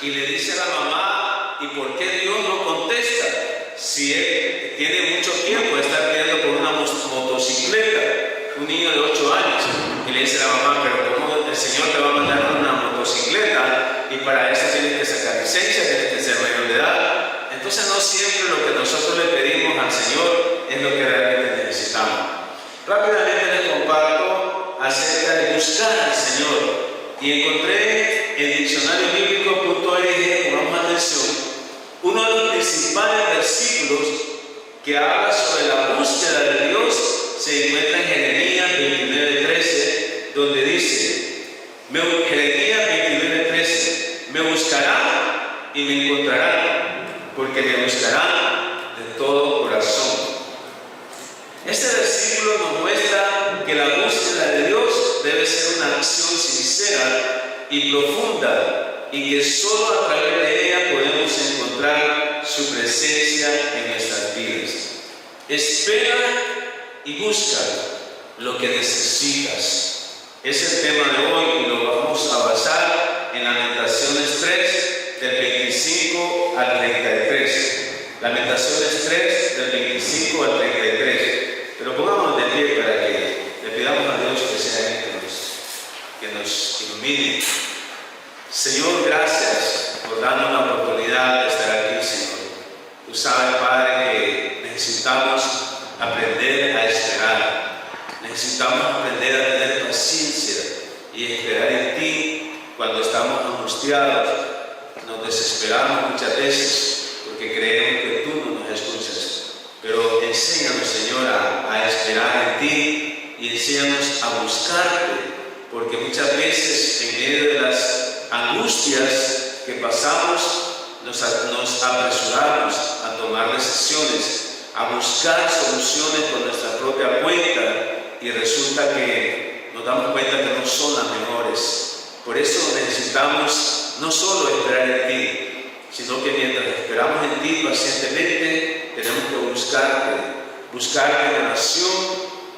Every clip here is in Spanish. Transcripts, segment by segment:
y le dice a la mamá, ¿y por qué Dios no contesta? Si él tiene mucho tiempo de estar pidiendo por una motocicleta, un niño de 8 años, y le dice a la mamá, pero ¿cómo el Señor te va a mandar una motocicleta? Y para eso tienes que sacar licencia, tienes que ser mayor de edad. Entonces no siempre lo que nosotros le pedimos al Señor es lo que realmente necesitamos. Rápidamente les comparto acerca de buscar al Señor. Y encontré en diccionariobiblico.org, pongamos atención, uno de los principales versículos que habla sobre la búsqueda de Dios se encuentra en Jeremías 29:13, donde dice, Jeremías 29:13, me buscarán y me encontrarán, porque me buscarán de todo corazón. Este versículo nos muestra que la búsqueda de Dios debe ser una acción sincera y profunda, y que solo a través de ella podemos encontrar su presencia en nuestras vidas. Espera y busca lo que necesitas. Es el tema de hoy y lo vamos a basar en Lamentaciones 3, del 25 al 33. Lamentaciones 3, del 25 al 33. Pero pongámonos de pie para que le pidamos a Dios que sea Él que nos ilumine. Señor, gracias por darnos la oportunidad de estar aquí, Señor. Tú sabes, Padre, que necesitamos aprender a esperar. Necesitamos aprender a tener paciencia y esperar en ti cuando estamos angustiados. Nos desesperamos muchas veces porque creemos que tú no nos escuchas. Pero enséñanos, Señor, a esperar en ti y enséñanos a buscarte, porque muchas veces en medio de las angustias que pasamos nos apresuramos a tomar decisiones, a buscar soluciones por nuestra propia cuenta, y resulta que nos damos cuenta que no son las mejores. Por eso necesitamos no solo esperar en ti, sino que mientras esperamos en ti pacientemente, tenemos que buscarte en oración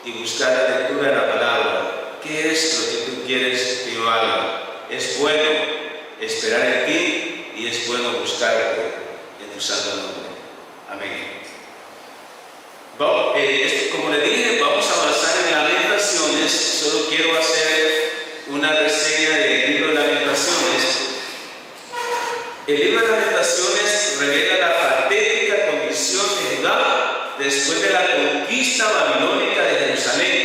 y buscar la lectura de la palabra. ¿Qué es lo que tú quieres que yo haga? Es bueno esperar en ti y es bueno buscarte en tu santo nombre. Amén. Como le dije, vamos a avanzar en Lamentaciones. Solo quiero hacer una reseña del libro de Lamentaciones. El libro de Lamentaciones revela la patética condición de Judá después de la conquista babilónica de Jerusalén,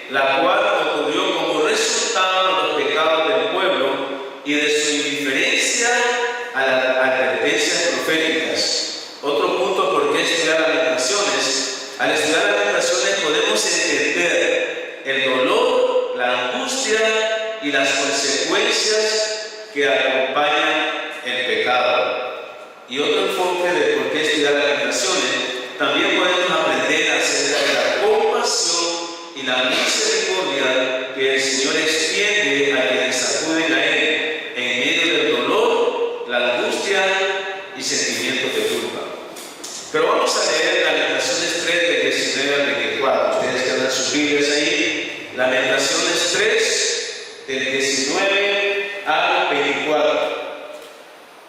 la cual ocurrió como resultado de los pecados del pueblo y de su indiferencia a las advertencias proféticas. Otro punto por qué estudiar Lamentaciones. Al estudiar Lamentaciones podemos entender el dolor, la angustia y las consecuencias que acompañan el pecado. Y otro enfoque de por qué estudiar Lamentaciones, también podemos aprender acerca de la compasión y la misericordia que el Señor extiende a quienes acuden a Él en medio del dolor, la angustia y sentimientos de culpa. Pero vamos a leer Lamentaciones 3, de 19 al 24. Ustedes que andan sus Biblias ahí. Lamentaciones 3, del 19 al 24.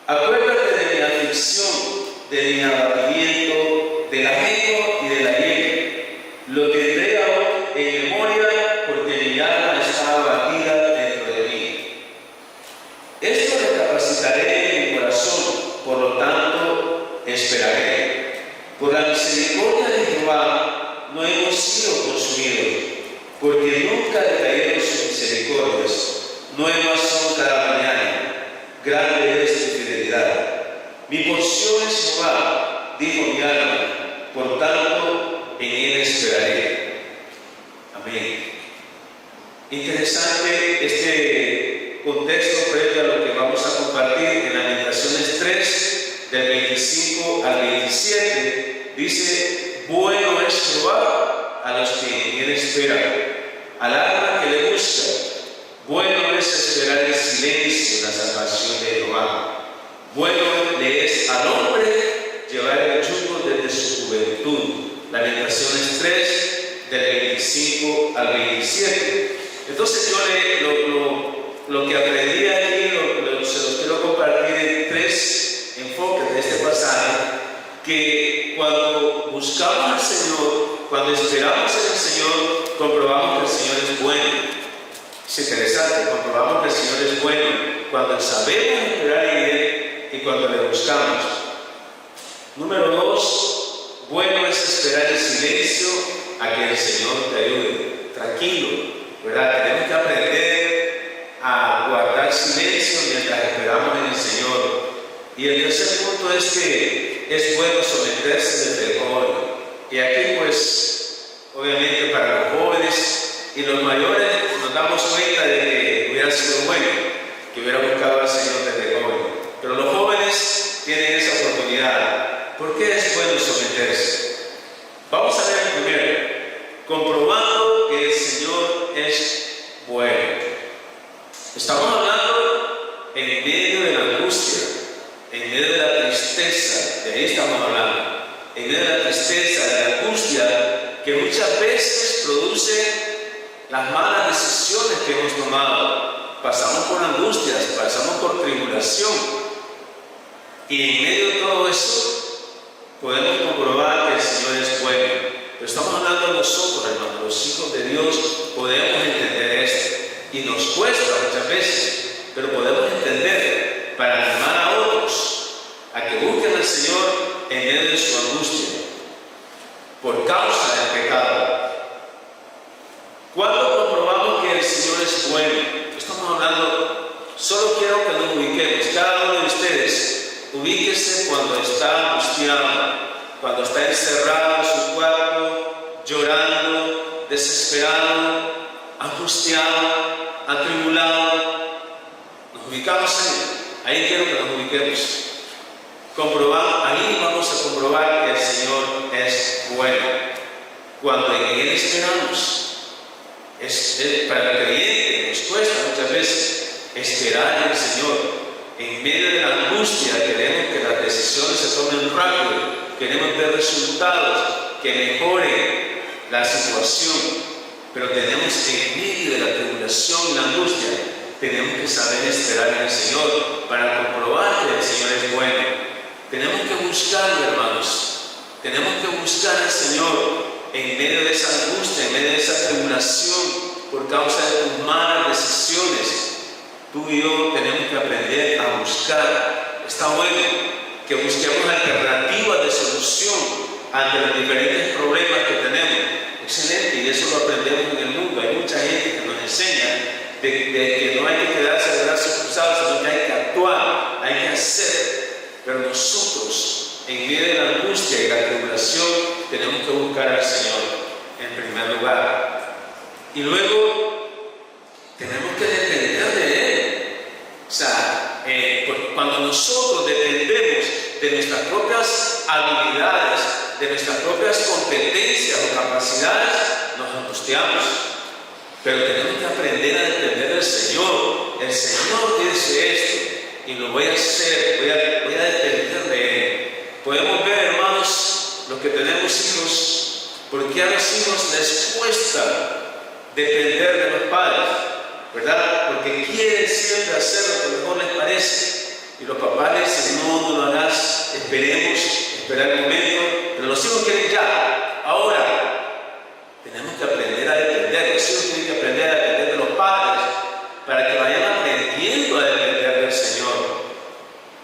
Acuérdate de mi aflicción, de mi abatimiento, del ajenjo y de la hiel. Lo tendré aún en memoria, porque mi alma está abatida dentro de mí. Esto recapacitaré en mi corazón, por lo tanto esperaré. Por la misericordia de Jehová no hemos sido consumidos, porque nunca decayeron sus misericordias. Nuevas son cada mañana. Grande es tu fidelidad. Mi porción es Jehová, dijo mi alma, por tanto en él esperaré. Amén. Interesante este contexto previo a lo que vamos a compartir en Lamentaciones 3, del 25 al 27. Dice, bueno es Jehová a los que en él esperan, al alma que le busca. Bueno es esperar en silencio la salvación de Jehová. Bueno le es al hombre llevar el yugo desde su juventud. Lamentaciones 3, del 25 al 27. Entonces yo lo que aprendí aquí, los se los quiero compartir en 3 enfoques de este pasaje, que cuando buscamos al Señor, cuando esperamos en el Señor, comprobamos que el Señor es bueno. Es interesante, comprobamos que el Señor es bueno cuando sabemos esperar en Él y cuando le buscamos. Número 2, bueno es esperar en silencio a que el Señor te ayude. Tranquilo, ¿verdad? Tenemos que aprender a guardar silencio mientras esperamos en el Señor. Y el tercer punto es que es bueno someterse desde el joven. Y aquí pues, obviamente para los jóvenes y los mayores nos damos cuenta de que hubiera sido bueno que hubiera buscado al Señor desde joven. Pero los jóvenes tienen esa oportunidad. ¿Por qué es bueno someterse? Vamos a ver primero, comprobando que el Señor es bueno. Estamos hablando en medio de la angustia, en medio de la tristeza, de ahí estamos hablando, en medio de la tristeza, de la angustia, que muchas veces produce las malas decisiones que hemos tomado. Pasamos por angustias, pasamos por tribulación, y en medio de todo eso podemos comprobar que el Señor es bueno. Pero estamos hablando de nosotros, hermanos, los hijos de Dios, podemos entender esto, y nos cuesta muchas veces, pero podemos entender para animar a otros a que busquen al Señor en medio de su angustia, por causa del pecado. ¿Cuándo comprobamos que el Señor es bueno? Estamos hablando, solo quiero que nos ubiquemos, cada uno de ustedes, ubíquese cuando está angustiado, cuando está encerrado en su cuarto, llorando, desesperado, angustiado, atribulado. Nos ubicamos ahí quiero que nos ubiquemos. Ahí vamos a comprobar que el Señor es bueno. Cuando en Él esperamos. Para el creyente nos cuesta muchas veces esperar en el Señor. En medio de la angustia queremos que las decisiones se tomen rápido, queremos ver resultados, que mejore la situación, pero tenemos en medio de la tribulación y la angustia, tenemos que saber esperar en el Señor para comprobar que el Señor es bueno. Tenemos que buscarlo, hermanos, tenemos que buscar al Señor en medio de esa angustia, en medio de esa tribulación, por causa de tus malas decisiones. Tú y yo tenemos que aprender a buscar. Está bueno que busquemos alternativas de solución ante los diferentes problemas que tenemos. Excelente, y eso lo aprendemos en el mundo. Hay mucha gente que nos enseña de que no hay que quedarse de brazos cruzados, sino que hay que actuar, hay que hacer. Pero nosotros, en medio de la angustia y la tribulación, tenemos que buscar al Señor en primer lugar. Y luego tenemos que depender de Él. O sea, cuando nosotros dependemos de nuestras propias habilidades, de nuestras propias competencias o capacidades, nos angustiamos. Pero tenemos que aprender a depender del Señor. El Señor dice esto y lo voy a hacer, voy a depender de Él. Podemos ver, hermanos, los que tenemos hijos, porque a los hijos les cuesta depender de los padres, ¿verdad? Porque quieren siempre hacer lo que mejor les parece. Y los papás les dicen, no lo hagas, esperar el momento. Pero los hijos quieren ya, ahora. Tenemos que aprender a depender. Los hijos tienen que aprender a depender de los padres para que vayan aprendiendo a depender del Señor.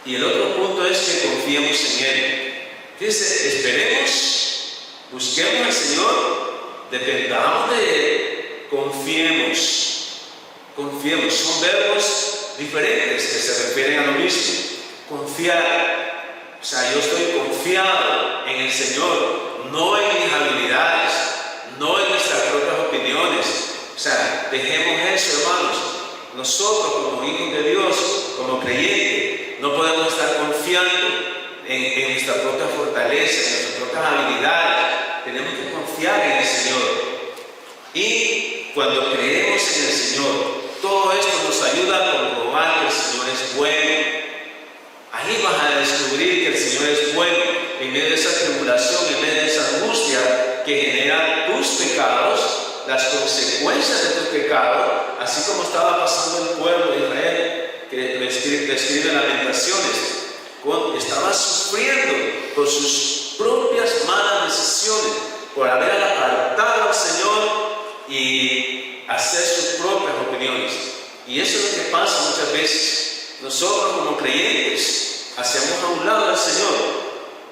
Y el otro punto es que confiemos en Él. Fíjense, esperemos, busquemos al Señor, dependamos de Él. Confiemos, son verbos diferentes que se refieren a lo mismo. Confiar, o sea, yo estoy confiado en el Señor, no en mis habilidades, no en nuestras propias opiniones. O sea, dejemos eso, hermanos. Nosotros como hijos de Dios, como creyentes, no podemos estar confiando en nuestra propia fortaleza, en nuestras propias habilidades. Tenemos que confiar en el Señor. Y cuando creemos en el Señor, todo esto nos ayuda a comprobar que el Señor es bueno. Ahí vas a descubrir que el Señor es bueno en medio de esa tribulación, en medio de esa angustia que generan tus pecados, las consecuencias de tus pecados, así como estaba pasando el pueblo de Israel. que describe Lamentaciones, estaba sufriendo por sus propias malas decisiones, por haber apartado al Señor y hacer sus propias opiniones. Y eso es lo que pasa muchas veces. Nosotros como creyentes hacemos a un lado al Señor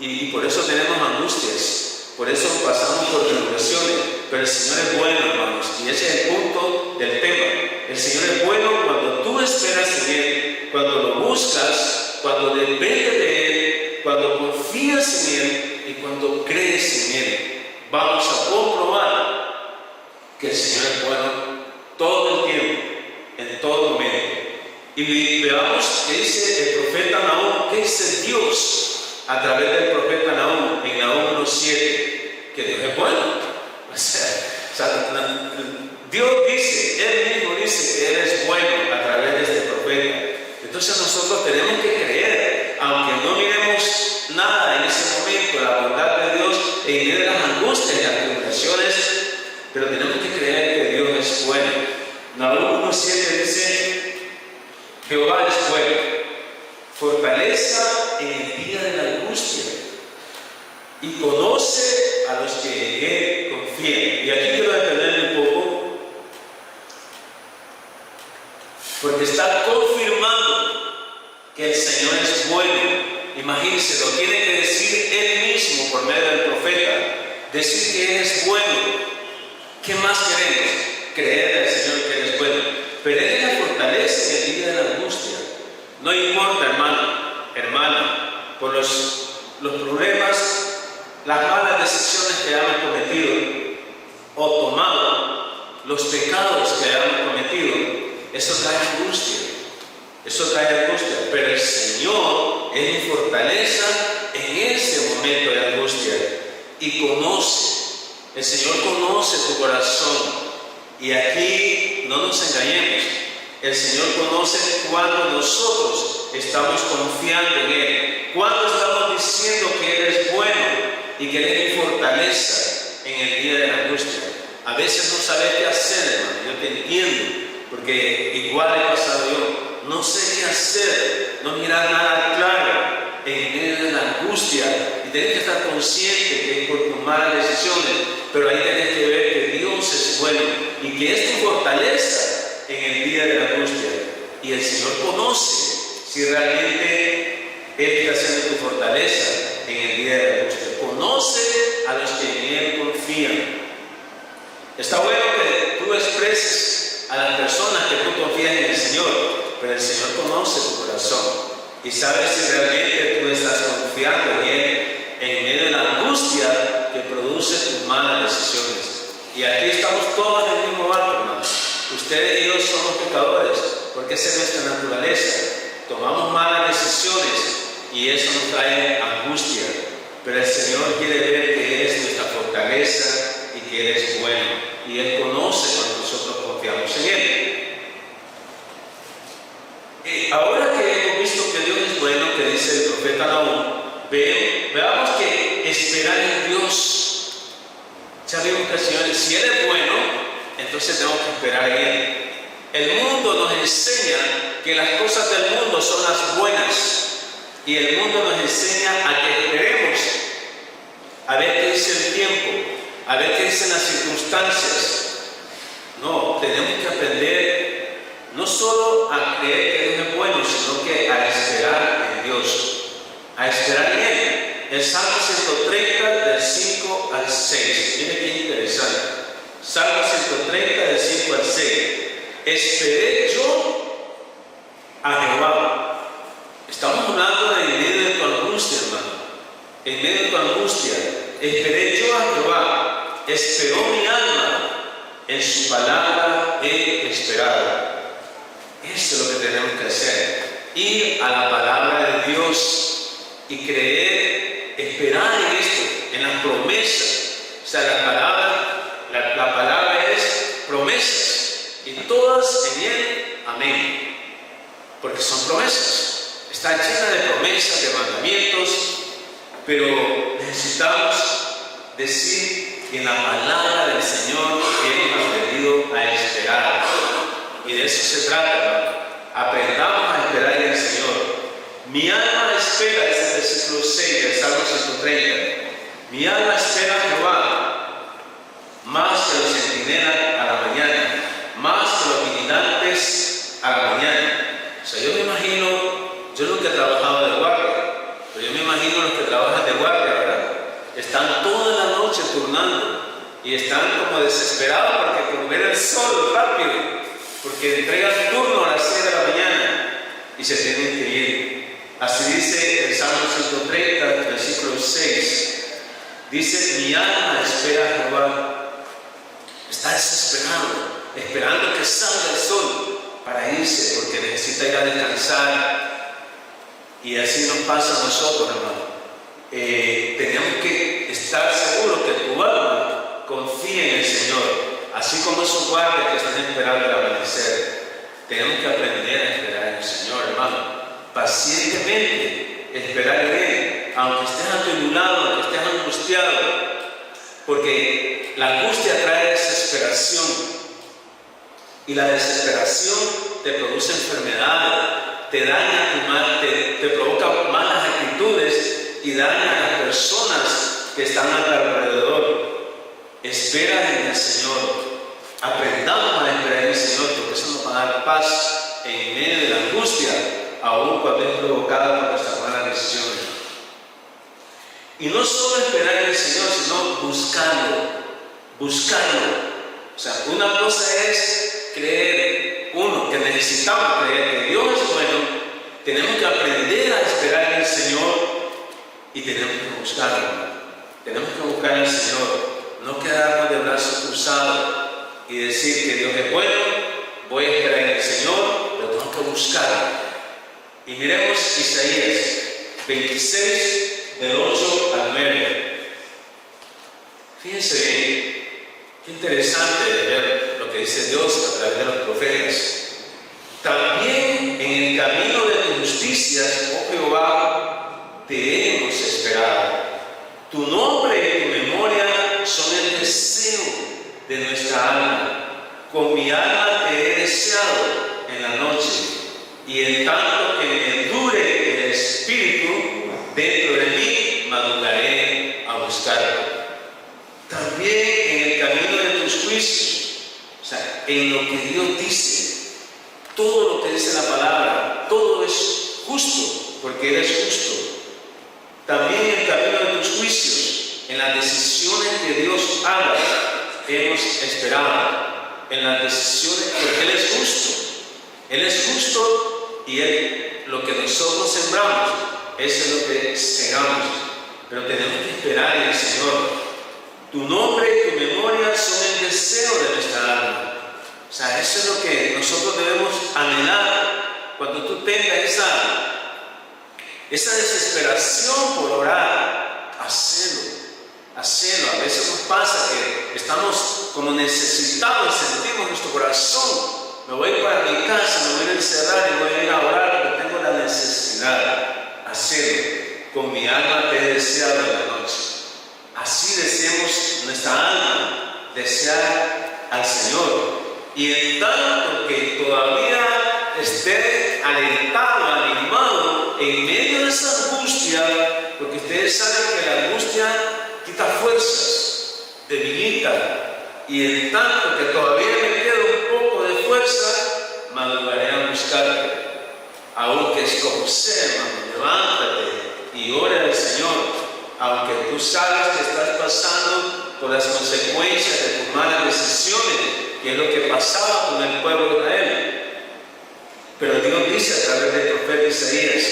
y por eso tenemos angustias, por eso pasamos por tribulaciones. Pero el Señor es bueno, hermanos, y ese es el punto del tema. El Señor es bueno cuando tú esperas en Él, cuando lo buscas, cuando dependes de Él, cuando confías en Él y cuando crees en Él. Vamos a comprobar que el Señor es bueno todo el tiempo, en todo momento. Y veamos qué dice el profeta Nahum, qué dice Dios a través del profeta Nahum en Nahum 1:7, que Dios es bueno. O sea, Dios dice, Él mismo dice que Él es bueno a través de este profeta. Entonces nosotros tenemos que creer, aunque no miremos nada en ese momento, la bondad de Dios en medio de las angustias y las tribulaciones, pero tenemos que creer que Dios es bueno. Nahum 1:7 dice: Jehová es bueno, fortaleza en el día de la angustia y conoce a los que en Él confían. Y aquí quiero detenerme un poco, porque está confirmando que el Señor es bueno. Imagínense, lo tiene que decir Él mismo por medio del profeta, decir que Él es bueno. ¿Qué más queremos? Creer al Señor que Él es bueno. Pero Él es la fortaleza en el día de la angustia. No importa, hermana, por los problemas, las malas decisiones que hayamos cometido o tomado, los pecados que hayamos cometido, eso trae angustia. Eso trae angustia. Pero el Señor es mi fortaleza en ese momento de angustia y conoce. El Señor conoce tu corazón. Y aquí no nos engañemos, el Señor conoce cuando nosotros estamos confiando en Él, cuando estamos diciendo que Él es bueno y que Él es mi fortaleza en el día de la angustia. A veces no sabes qué hacer, hermano, yo te entiendo, porque igual he pasado yo, no sé qué hacer, no mirar nada claro en medio de la angustia y tienes que estar consciente que es por tus malas decisiones, pero ahí tienes que ver que Dios es bueno y que es tu fortaleza en el día de la angustia. Y el Señor conoce si realmente Él está siendo tu fortaleza en el día de la angustia. Conoce a los que en Él confían. Está bueno que tú expreses a las personas que tú confías en el Señor, pero el Señor conoce tu corazón y sabe si realmente tú estás confiando en Él en medio de la angustia que produce tus malas decisiones. Y aquí estamos todos en el mismo barco, hermanos. Ustedes y yo somos pecadores, porque esa es nuestra naturaleza. Tomamos malas decisiones y eso nos trae angustia. Pero el Señor quiere ver que Él es nuestra fortaleza y que Él es bueno. Y Él conoce cuando nosotros confiamos en Él. Ahora que hemos visto que Dios es bueno, que dice el profeta Nahum, veamos que esperar en Dios. Ya vimos que el Señor, si Él es bueno, entonces tenemos que esperar en Él. El mundo nos enseña que las cosas del mundo son las buenas. Y el mundo nos enseña a que esperemos a ver qué dice el tiempo, a ver qué dicen las circunstancias. No, tenemos que aprender no solo a creer que Dios es bueno, sino que a esperar en Dios, a esperar en Él. El Salmo 130 del 5 al 6. Miren qué interesante. Salmo 130 del 5 al 6. Esperé yo a Jehová. Estamos hablando de en medio de tu angustia, hermano. En medio de tu angustia. Esperé yo a Jehová. Esperó mi alma. En su palabra he esperado. Eso es lo que tenemos que hacer. Ir a la palabra de Dios y creer, esperar en esto, en las promesas. O sea, la palabra es promesas. Y todas en Él, amén. Porque son promesas. Está llena de promesas, de mandamientos, pero necesitamos decir que en la palabra del Señor hemos aprendido a esperar. Y de eso se trata, hermano. Aprendamos a esperar en el Señor. Mi alma espera, es el versículo 6 del Salmo 130. Mi alma espera a Jehová, más que los centinelas a la mañana, más que los vigilantes a la mañana. O sea, yo me imagino, yo nunca he trabajado de guardia, pero yo me imagino los que trabajan de guardia, ¿verdad? Están toda la noche turnando y están como desesperados porque por ver el sol rápido, porque entregan turno a las 6 de la mañana y se tienen que ir. Así dice el Salmo 130, versículo 6. Dice, mi alma espera a Jehová. Está desesperado, esperando que salga el sol para irse, porque necesita ir a descansar. Y así nos pasa a nosotros, hermano. Tenemos que estar seguros que tu alma confía en el Señor, así como esos guardias que están esperando el amanecer. Tenemos que aprender a esperar en el Señor, hermano. Pacientemente esperar en Él, aunque estés atribulado, aunque estés angustiado, porque la angustia trae desesperación y la desesperación te produce enfermedades, te daña te provoca malas actitudes y daña a las personas que están a tu alrededor. Espera en el Señor, aprendamos a esperar en el Señor, porque eso nos va a dar paz en medio de la angustia, aún cuando es provocada por nuestras malas decisiones. Y no solo esperar en el Señor, sino buscarlo. O sea, una cosa es creer, que necesitamos creer que Dios es bueno, tenemos que aprender a esperar en el Señor y tenemos que buscarlo. Tenemos que buscar al Señor, no quedarnos de brazos cruzados y decir que Dios es bueno, voy a esperar en el Señor, pero tengo que buscarlo. Y miremos Isaías 26, del 8 al 9. Fíjense bien, qué interesante ver lo que dice Dios a través de los profetas. También en el camino de tu justicia, oh Jehová, te hemos esperado. Tu nombre y tu memoria son el deseo de nuestra alma. Con mi alma te he deseado en la noche, y en tanto que me dure el espíritu dentro de mí, madrugaré a buscarlo. También en el camino de tus juicios, o sea, en lo que Dios dice, todo lo que dice la palabra, todo es justo, porque Él es justo. También en el camino de tus juicios, en las decisiones que Dios haga, hemos esperado. En las decisiones, porque Él es justo. Él es justo y lo que nosotros sembramos, eso es lo que segamos. Pero tenemos que esperar en el Señor. Tu nombre y tu memoria son el deseo de nuestra alma. O sea, eso es lo que nosotros debemos anhelar. Cuando tú tengas esa desesperación por orar, hacelo. A veces nos pasa que estamos como necesitados, sentimos nuestro corazón. Me voy a ir para mi casa, me voy a encerrar y voy a ir a orar porque tengo la necesidad. Hacerlo. Con mi alma te he deseado en la noche. Así deseemos nuestra alma, desear al Señor. Y en tanto que todavía esté alentado, animado, en medio de esa angustia, porque ustedes saben que la angustia quita fuerzas, debilita. Y en tanto que todavía me queda un poco de fuerza, madrugaré a buscarte. Aunque es como sea, hermano, levántate y ora al Señor. Aunque tú sabes que estás pasando por las consecuencias de tus malas decisiones, que es lo que pasaba con el pueblo de Israel. Pero Dios dice a través del profeta Isaías,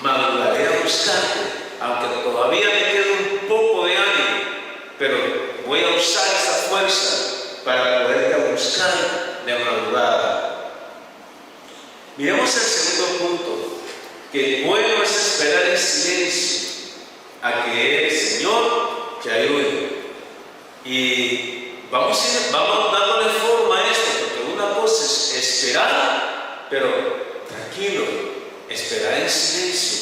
madrugaré a buscarte, aunque todavía me quede un poco de ánimo, pero voy a usar esa fuerza para poderte buscar de madrugada. Miremos el segundo punto, que bueno es esperar en silencio a que el Señor te ayude. Y vamos dándole forma a esto, porque una cosa es esperar, pero tranquilo, esperar en silencio.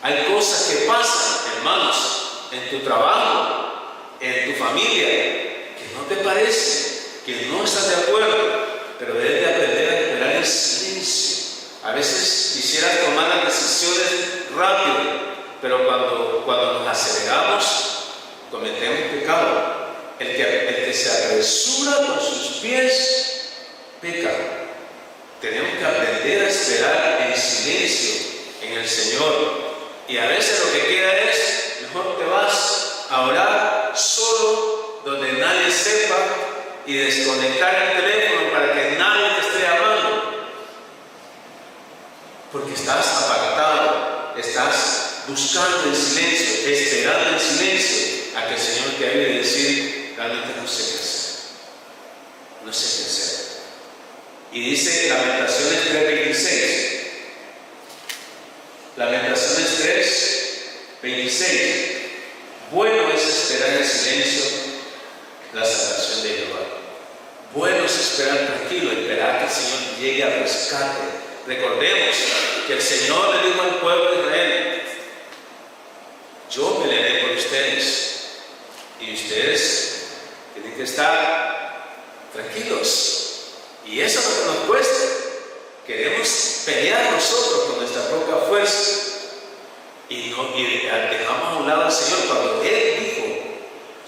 Hay cosas que pasan, hermanos, en tu trabajo, en tu familia, que no te parecen, que no estás de acuerdo, pero debes de aprender a esperar en silencio. A veces quisieras tomar las decisiones rápido, pero cuando nos aceleramos, cometemos pecado. El que se apresura con sus pies, peca. Tenemos que aprender a esperar en silencio en el Señor. Y a veces lo que queda es, mejor te vas a orar solo, donde nadie sepa, y desconectar el teléfono para que nadie te esté llamando. Porque estás apartado, estás buscando en silencio, esperando en silencio a que el Señor te ayude a decir, realmente no sé qué hacer. No sé qué hacer. Y dice Lamentaciones 3:26. Lamentaciones 3:26. Bueno es esperar en silencio la salvación de Jehová. Bueno es esperar tranquilo, esperar que el Señor llegue al rescate. Recordemos que el Señor le dijo al pueblo de Israel: yo pelearé por ustedes y ustedes tienen que estar tranquilos. Y eso es lo que nos cuesta. Queremos pelear nosotros con nuestra propia fuerza y dejamos a un lado al Señor cuando Él dijo: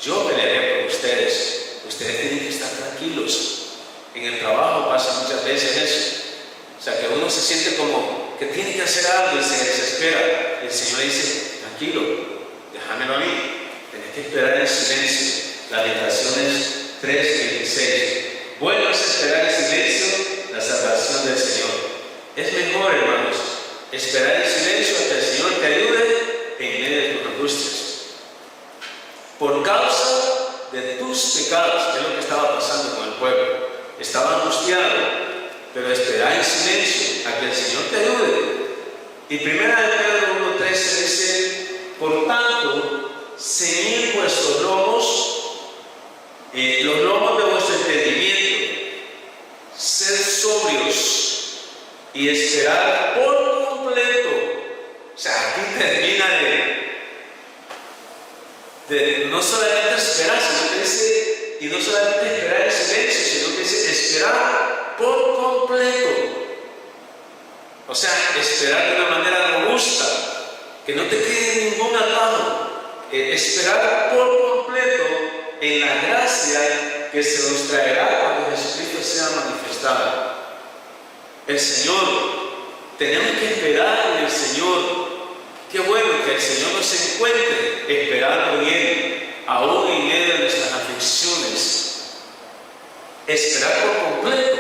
yo pelearé por ustedes. Ustedes tienen que estar tranquilos. En el trabajo pasa muchas veces eso. O sea, que uno se siente como que tiene que hacer algo y se desespera. Y el Señor dice: tranquilo, déjamelo a mí. Tienes que esperar en silencio. Lamentaciones 3:26. Bueno es esperar en silencio la salvación del Señor. Es mejor, hermanos, esperar en silencio a que el Señor te ayude en medio de tus angustias. Por causa de tus pecados, que es lo que estaba pasando con el pueblo. Estaba angustiado, pero esperar en silencio a que el Señor te ayude. Y 1 Pedro 1:13 dice: por tanto, ceñid vuestros lomos, los lomos de vuestro entendimiento, ser sobrios y esperar por completo. O sea, aquí termina de no solamente esperar, sino que dice, y no solamente esperar en silencio, sino que dice esperar por completo. O sea, esperar de una manera robusta, que no te quede ningún atajo. Esperar por completo en la gracia que se nos traerá cuando Jesucristo sea manifestado. El Señor, tenemos que esperar en el Señor. Qué bueno que el Señor nos encuentre esperando en Él, aún en medio de nuestras aflicciones. Esperar por completo.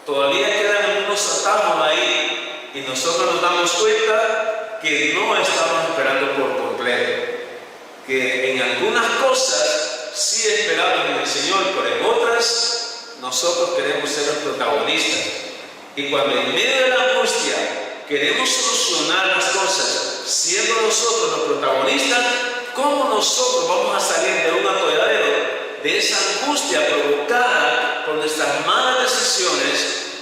Todavía quedan algunos atajos ahí y nosotros nos damos cuenta que no estamos esperando por completo. Que en algunas cosas sí esperamos en el Señor, pero en otras nosotros queremos ser los protagonistas. Y cuando en medio de la angustia queremos solucionar las cosas, siendo nosotros los protagonistas, ¿cómo nosotros vamos a salir de un atolladero, de esa angustia provocada por nuestras malas decisiones?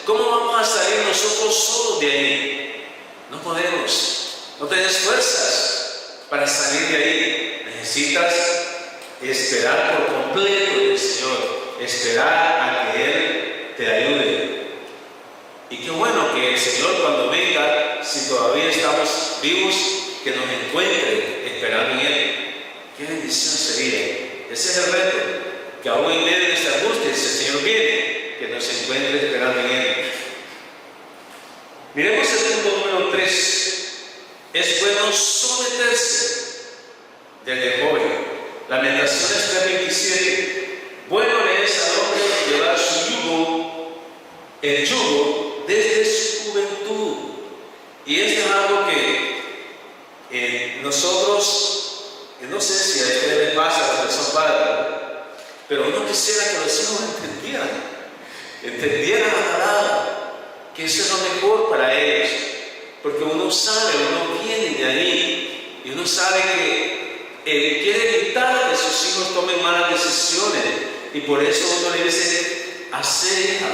¿Cómo vamos a salir nosotros solos de ahí? No podemos. No tienes fuerzas para salir de ahí. Necesitas esperar por completo en el Señor, esperar a que Él te ayude. Y qué bueno que el Señor, cuando venga, si todavía estamos vivos, que nos encuentre esperando en Él. Qué bendición sería. Ese es el reto, que aún en medio de esta angustia, si el Señor viene, que nos encuentre esperando en Él. Miremos el punto número 3. Es bueno someterse desde joven. Lamentaciones 3:27. Bueno le es al hombre llevar su yugo, el yugo, desde su juventud. Y esto es algo que nosotros, no sé si a ustedes les pasa, porque son padres, pero uno quisiera que los hijos entendieran la palabra, que eso es lo mejor para ellos, porque uno sabe, uno viene de ahí, y uno sabe que quiere evitar que sus hijos tomen malas decisiones, y por eso uno le dice: hacer, hija,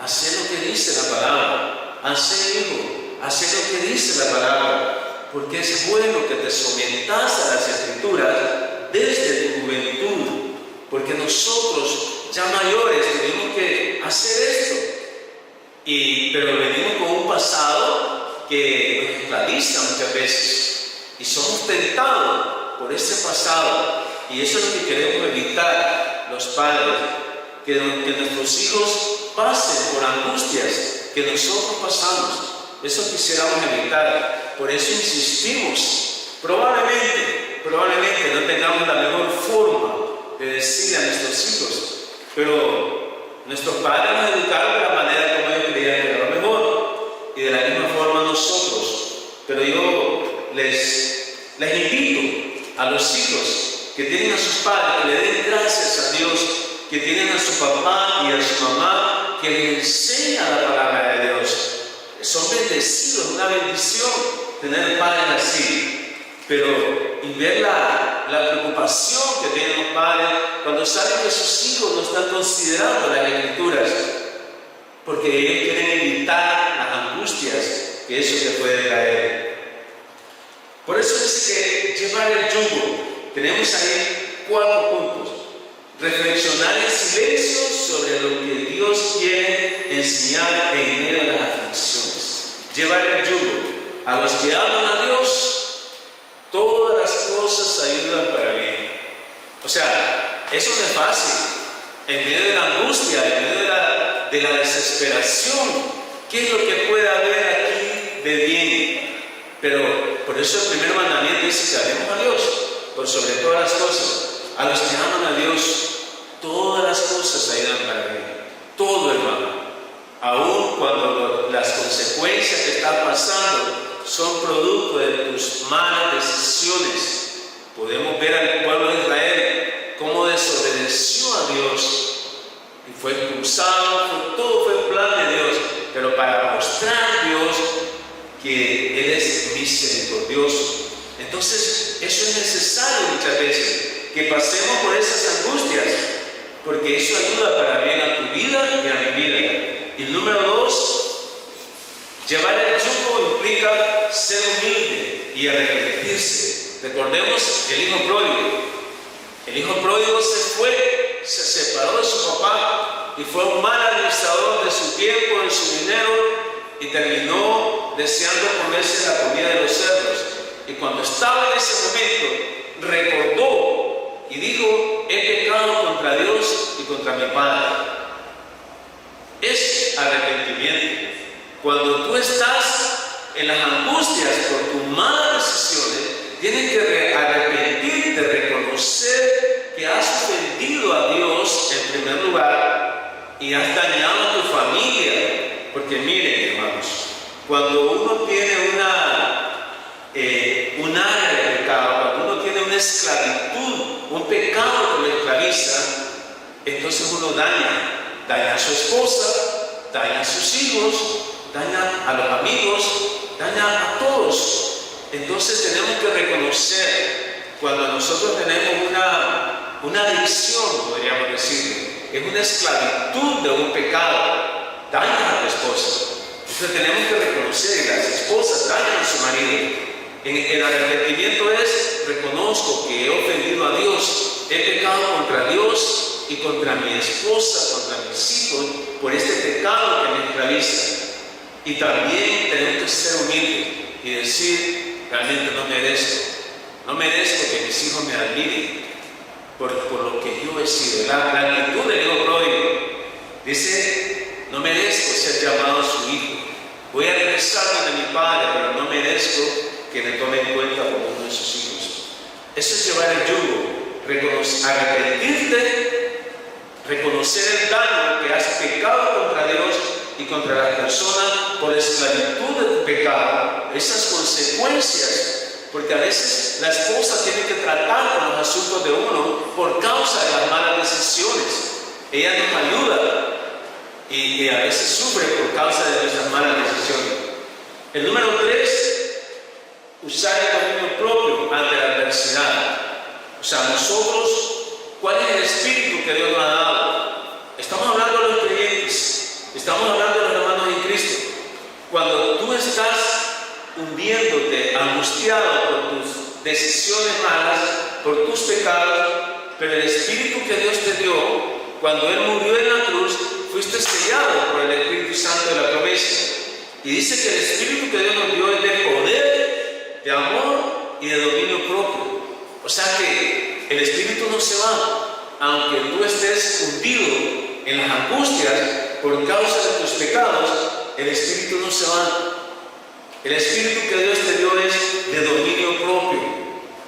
hacer lo que dice la palabra, hacer, hijo, hacer lo que dice la palabra, porque es bueno que te sometas a las Escrituras desde tu juventud, porque nosotros ya mayores tenemos que hacer esto, pero venimos con un pasado que nos esclaviza muchas veces y somos tentados por ese pasado, y eso es lo que queremos evitar los padres, que nuestros hijos pasen por angustias que nosotros pasamos. Eso quisiéramos evitar. Por eso insistimos. Probablemente no tengamos la mejor forma de decirle a nuestros hijos, pero nuestros padres nos educaron de la manera como ellos creían que era lo mejor, y de la misma forma nosotros. Pero yo les invito a los hijos que tienen a sus padres, que le den gracias a Dios, que tienen a su papá y a su mamá, que les enseñan la palabra de Dios. Son bendecidos, una bendición tener padres así. Pero y ver la preocupación que tienen los padres cuando saben que sus hijos no están considerando las escrituras, porque ellos quieren evitar las angustias que eso se puede traer. Por eso es que llevar el yugo, tenemos ahí 4 puntos. Reflexionar en silencio sobre lo que Dios quiere enseñar en medio de las aflicciones. Llevar el yugo. A los que aman a Dios, todas las cosas ayudan para bien. O sea, eso no es fácil. En medio de la angustia, en medio de la desesperación, ¿qué es lo que puede haber aquí de bien? Pero por eso el primer mandamiento dice que amemos a Dios por sobre todas las cosas. A los que aman a Dios, todas las cosas ayudan para bien. Todo, hermano. Aún cuando las consecuencias que están pasando son producto de tus malas decisiones. Podemos ver al pueblo de Israel cómo desobedeció a Dios y fue expulsado. Todo fue plan de Dios, pero para mostrar a Dios que Él es misericordioso. Entonces eso es necesario muchas veces, que pasemos por esas angustias, porque eso ayuda para bien a tu vida y a mi vida. Y número 2, llevar el yugo implica ser humilde y arrepentirse. Recordemos el hijo pródigo. El hijo pródigo se separó de su papá y fue un mal administrador de su tiempo, de su dinero, y terminó deseando comerse la comida de los cerdos. Y cuando estaba en ese momento, recordó y dijo: he pecado contra Dios y contra mi padre. Es arrepentimiento. Cuando tú estás en las angustias por tus malas decisiones, tienes que arrepentirte, reconocer que has ofendido a Dios en primer lugar y has dañado a tu familia. Porque miren, hermanos, cuando uno tiene un área de pecado, cuando uno tiene una esclavitud, un pecado que lo esclaviza, entonces uno daña a su esposa, daña a sus hijos, daña a los amigos, daña a todos. Entonces tenemos que reconocer cuando nosotros tenemos una adicción, podríamos decir, es una esclavitud de un pecado, daña a tu esposa. Entonces tenemos que reconocer que las esposas dañan a su marido. El arrepentimiento es: reconozco que he ofendido a Dios, he pecado contra Dios y contra mi esposa, contra mis hijos, por este pecado que me esclaviza. Y también tenemos que ser humildes y decir: realmente no merezco que mis hijos me admiren por lo que yo he sido. La actitud del hijo pródigo dice: no merezco ser llamado su hijo, voy a regresar donde mi padre, pero no merezco que me tome en cuenta como uno de sus hijos. Eso es llevar el yugo, arrepentirte, reconocer el daño que has pecado contra Dios y contra las personas por la esclavitud de tu pecado, esas consecuencias, porque a veces la esposa tiene que tratar con los asuntos de uno por causa de las malas decisiones. Ella nos ayuda y a veces sufre por causa de nuestras malas decisiones. El número 3, usar el dominio propio ante la adversidad. O sea, nosotros, ¿cuál es el espíritu que Dios nos ha dado? Estamos hablando de los creyentes, estamos hablando de los hermanos en Cristo. Cuando tú estás hundiéndote, angustiado por tus decisiones malas, por tus pecados, pero el espíritu que Dios te dio, cuando Él murió en la cruz, fuiste sellado por el Espíritu Santo de la promesa. Y dice que el Espíritu que Dios nos dio es de poder, de amor y de dominio propio. O sea que el Espíritu no se va, aunque tú estés hundido en las angustias por causa de tus pecados, el Espíritu no se va. El Espíritu que Dios te dio es de dominio propio.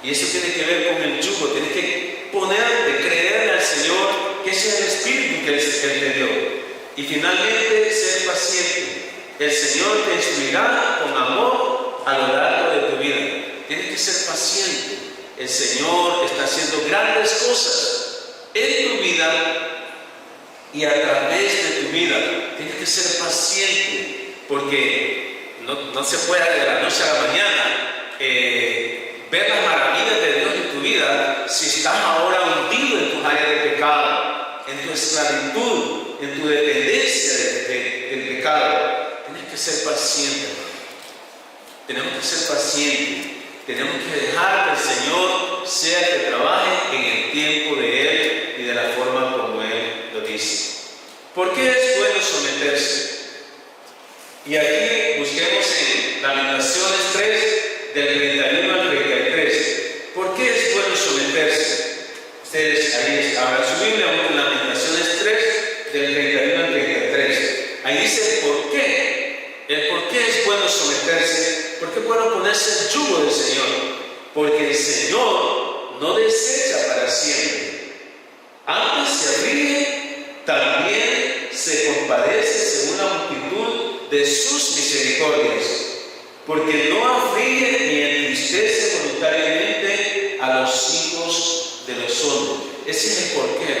Y eso tiene que ver con el yugo. Tienes que ponerte, creerle al Señor que ese es el Espíritu que Él te dio. Y finalmente, ser paciente. El Señor te instruirá con amor a lo largo de tu vida. Tienes que ser paciente. El Señor está haciendo grandes cosas en tu vida y a través de tu vida. Tienes que ser paciente, porque no se puede de la noche a la mañana ver las maravillas de Dios en tu vida si estás ahora hundido en tus áreas de pecado, en tu esclavitud, en tu dependencia del pecado. Tienes que ser paciente. Tenemos que ser pacientes. Tenemos que dejar que el Señor sea el que trabaje en el tiempo de Él y de la forma como Él lo dice. ¿Por qué es bueno someterse? Y aquí busquemos en Lamentaciones 3, del 31 al 33. ¿Por qué es bueno someterse? Ustedes ahí abran su Biblia, en Lamentaciones 3, del 31 al 33. Ahí dice por qué. El por qué es bueno someterse. ¿Por qué es bueno ponerse el yugo del Señor? Porque el Señor no desecha para siempre. Antes se ríe, también se compadece según la multitud de sus misericordias. Porque no aflige ni entristece voluntariamente a los hijos de los hombres. Ese es el por qué.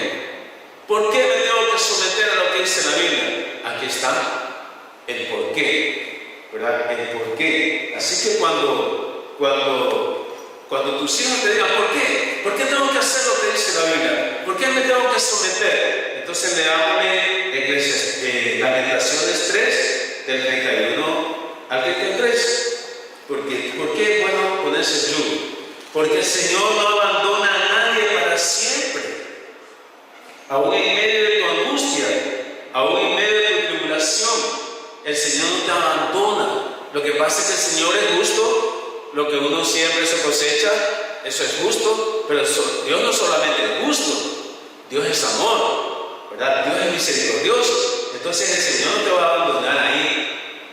¿Por qué me tengo que someter a lo que dice la Biblia? Aquí está el por qué, ¿verdad? El por qué. Así que cuando tus hijos te digan, ¿por qué? ¿Por qué tengo que hacer lo que dice la Biblia? ¿Por qué me tengo que someter? Entonces leámosle Lamentaciones 3, del 31 al 33. ¿Por qué es bueno ponerse el yugo? Porque el Señor no abandona a nadie para siempre. Aún en medio de tu angustia, aún en medio de tu tribulación, el Señor no te abandona. Lo que pasa es que el Señor es justo. Lo que uno siempre se cosecha, eso es justo. Pero Dios no solamente es justo, Dios es amor, ¿verdad? Dios es misericordioso. Entonces el Señor no te va a abandonar ahí.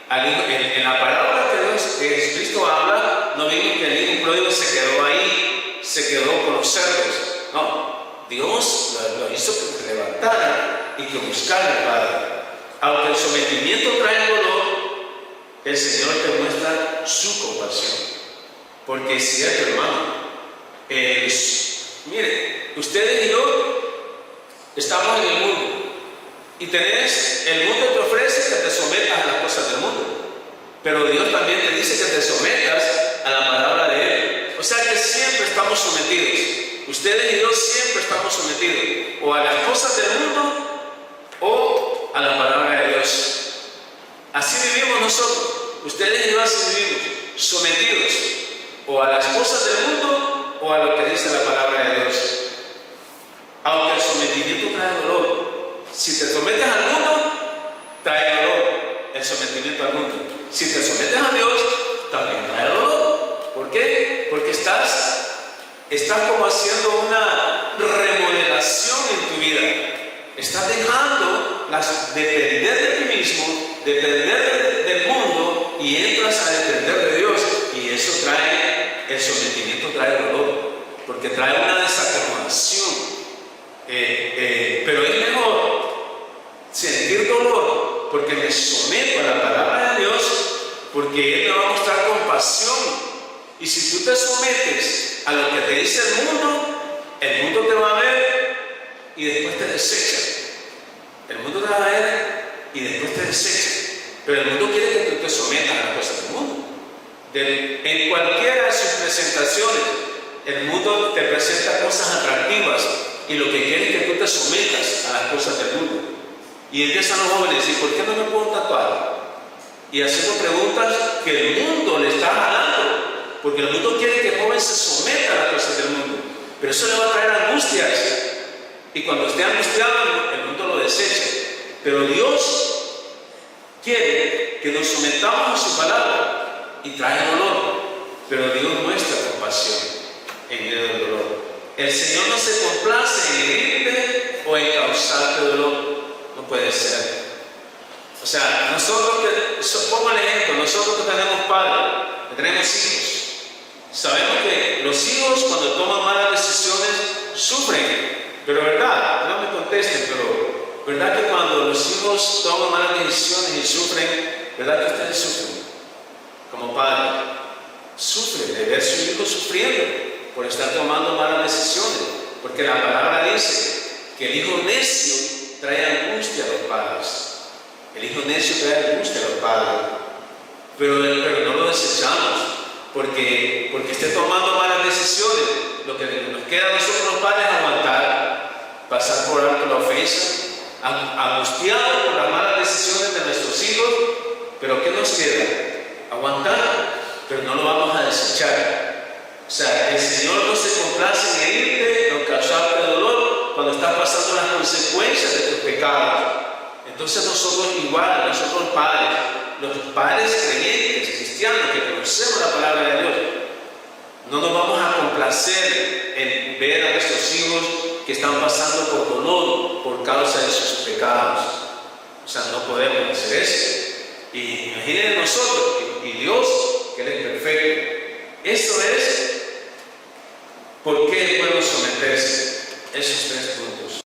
En la parábola que Jesucristo habla, no vimos que el hijo pródigo se quedó ahí, se quedó con los cerdos. No, Dios lo hizo que se levantara y que buscara al Padre. Aunque el sometimiento trae dolor, el Señor te muestra su compasión. Porque es cierto, hermano. Mire, ustedes y yo estamos en el mundo. Y el mundo te ofrece que te sometas a las cosas del mundo. Pero Dios también te dice que te sometas a la palabra de Él. O sea que siempre estamos sometidos. Ustedes y yo siempre estamos sometidos. O a las cosas del mundo o a la palabra de Dios. Así vivimos nosotros. Ustedes y yo así vivimos, sometidos o a las cosas del mundo o a lo que dice la palabra de Dios. Aunque el sometimiento trae dolor. Si te sometes al mundo, trae dolor el sometimiento al mundo. Si te sometes a Dios, también trae dolor. ¿Por qué? Porque estás como haciendo una remodelación en tu vida. Estás dejando depender de ti mismo, depender del mundo, y entras a depender de Dios. Y eso el sometimiento trae dolor, porque trae una desacomodación. Pero es mejor sentir dolor porque me someto a la palabra de Dios, porque Él me va a mostrar compasión. Y si tú te sometes a lo que te dice el mundo te va a ver y después te desecha. El mundo te va a ver y después te desecha. Pero el mundo quiere que tú te sometas a las cosas del mundo. En cualquiera de sus presentaciones, el mundo te presenta cosas atractivas y lo que quiere es que tú te sometas a las cosas del mundo. Y empiezan los jóvenes a decir, ¿por qué no me puedo tatuar? Y haciendo preguntas que el mundo le está jalando, porque el mundo quiere que el joven se someta a las cosas del mundo. Pero eso le va a traer angustias. Y cuando esté angustiado, el mundo lo desecha. Pero Dios quiere que nos sometamos a su palabra y trae dolor, pero Dios muestra compasión en medio del dolor. El Señor no se complace en herirte o en causarte dolor, no puede ser. O sea, nosotros pongo el ejemplo, nosotros que tenemos padres, que tenemos hijos, sabemos que los hijos cuando toman malas decisiones sufren, pero verdad, no me contesten, pero verdad que cuando los hijos toman malas decisiones y sufren, verdad que ustedes sufren como padres, sufren de ver a su hijo sufriendo por estar tomando malas decisiones, porque la palabra dice que el hijo necio trae angustia a los padres. El hijo necio trae angustia a los padres, pero no lo desechamos, porque esté tomando malas decisiones. Lo que nos queda a nosotros los padres es aguantar, pasar por alto la ofensa, angustiados por las malas decisiones de nuestros hijos, pero ¿qué nos queda? Aguantar, pero no lo vamos a desechar. O sea, el Señor no se complace en herirte, en causarte dolor cuando estás pasando las consecuencias de tus pecados. Entonces nosotros igual, nosotros padres, los padres creyentes, cristianos, que conocemos la palabra de Dios, no nos vamos a complacer en ver a nuestros hijos que están pasando por dolor por causa de sus pecados. O sea, no podemos hacer eso. Y imaginen nosotros, y Dios, que Él es perfecto. Eso es por qué es bueno someterse. Esos 3 puntos.